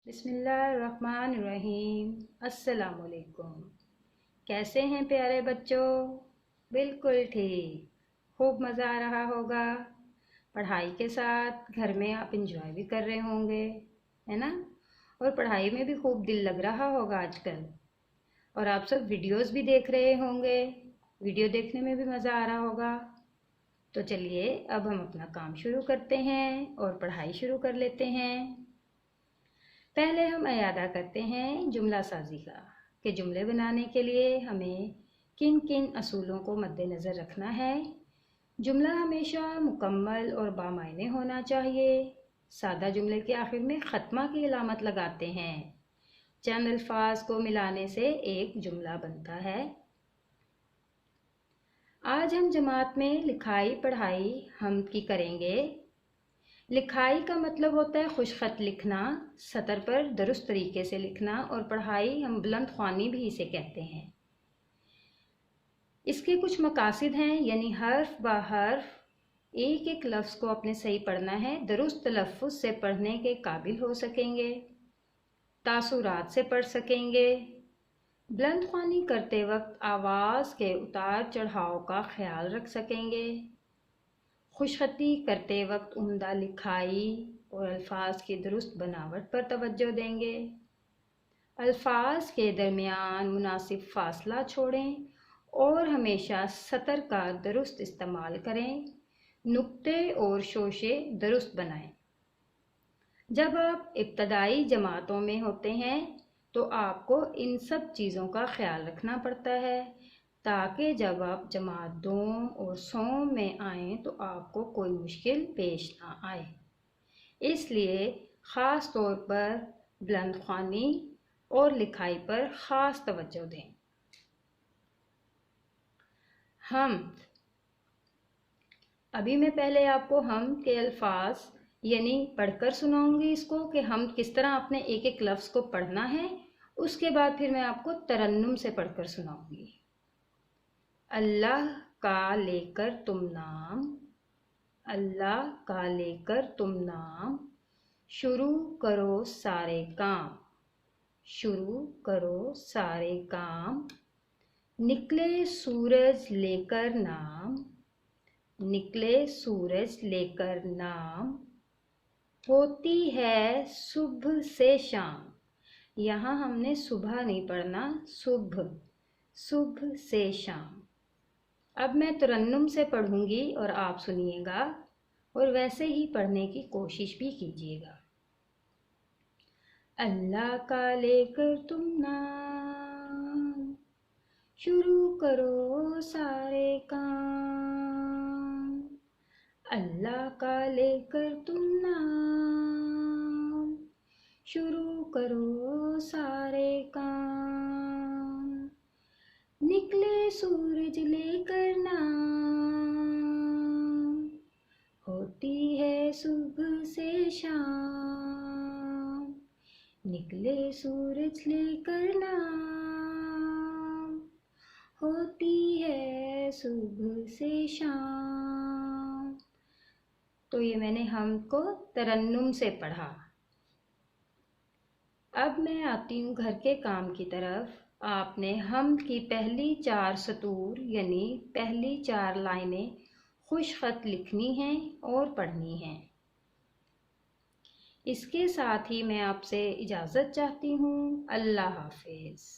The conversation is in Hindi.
बिस्मिल्लाहिर्रहमानिर्रहीम। अस्सलामुअलैकुम। कैसे हैं प्यारे बच्चों? बिल्कुल ठीक, खूब मज़ा आ रहा होगा। पढ़ाई के साथ घर में आप इंजॉय भी कर रहे होंगे, है ना? और पढ़ाई में भी खूब दिल लग रहा होगा आजकल। और आप सब वीडियोस भी देख रहे होंगे, वीडियो देखने में भी मज़ा आ रहा होगा। तो चलिए अब हम अपना काम शुरू करते हैं और पढ़ाई शुरू कर लेते हैं। पहले हम इयादा करते हैं जुमला साजी का, कि जुमले बनाने के लिए हमें किन किन असूलों को मद्देनज़र रखना है। जुमला हमेशा मुकम्मल और बामायने होना चाहिए। सादा जुमले के आखिर में ख़त्मा की अलामत लगाते हैं। चंद अल्फाज को मिलाने से एक जुमला बनता है। आज हम जमात में लिखाई पढ़ाई हम की करेंगे। लिखाई का मतलब होता है खुशखत लिखना, सतर पर दुरुस्त तरीके से लिखना, और पढ़ाई हम बुलंद ख्वानी भी इसे कहते हैं। इसके कुछ मकासिद हैं, यानी हर्फ ब हर्फ एक एक लफ्ज़ को अपने सही पढ़ना है, दुरुस्त तलफ़्फ़ुज़ से पढ़ने के काबिल हो सकेंगे, तासुरात से पढ़ सकेंगे, बुलंद ख्वानी करते वक्त आवाज़ के उतार चढ़ाव का ख्याल रख सकेंगे, खुशखती करते वक्त उम्दा लिखाई और अल्फाज की दुरुस्त बनावट पर तवज्जो देंगे। अल्फाज के दरमियान मुनासिब फासला छोड़ें और हमेशा सतर का दुरुस्त इस्तेमाल करें। नुक्ते और शोशे दुरुस्त बनाएं। जब आप इब्तदाई जमातों में होते हैं तो आपको इन सब चीज़ों का ख्याल रखना पड़ता है, ताकि जब आप जमात 2 और 100 में आएँ तो आपको कोई मुश्किल पेश ना आए। इसलिए ख़ास तौर पर बुलंद ख्वानी और लिखाई पर ख़ास तवज्जो दें। हम्द। अभी मैं पहले आपको हम्द के अल्फाज यानी पढ़कर सुनाऊंगी इसको, कि हम्द किस तरह अपने एक एक लफ्ज़ को पढ़ना है। उसके बाद फिर मैं आपको तरन्नुम से पढ़कर सुनाऊंगी। अल्लाह का लेकर तुम नाम, अल्लाह का लेकर तुम नाम, शुरू करो सारे काम, शुरू करो सारे काम, निकले सूरज लेकर नाम, निकले सूरज लेकर नाम, होती है सुबह से शाम। यहाँ हमने सुबह नहीं पढ़ना, सुबह, सुबह से शाम। अब मैं तरन्नुम से पढ़ूंगी और आप सुनिएगा और वैसे ही पढ़ने की कोशिश भी कीजिएगा। अल्लाह का लेकर तुम नाम, शुरू करो सारे काम, अल्लाह का लेकर तुम नाम, शुरू करो सारे काम, निकले सूरज लेकर नाम, होती है सुबह से शाम, निकले सूरज लेकर नाम, होती है सुबह से शाम। तो ये मैंने हमको तरन्नुम से पढ़ा। अब मैं आती हूँ घर के काम की तरफ। आपने हम्द की पहली 4 सतूर यानी पहली 4 लाइनें खुशखत लिखनी हैं और पढ़नी हैं। इसके साथ ही मैं आपसे इजाज़त चाहती हूँ। अल्लाह हाफ़िज़।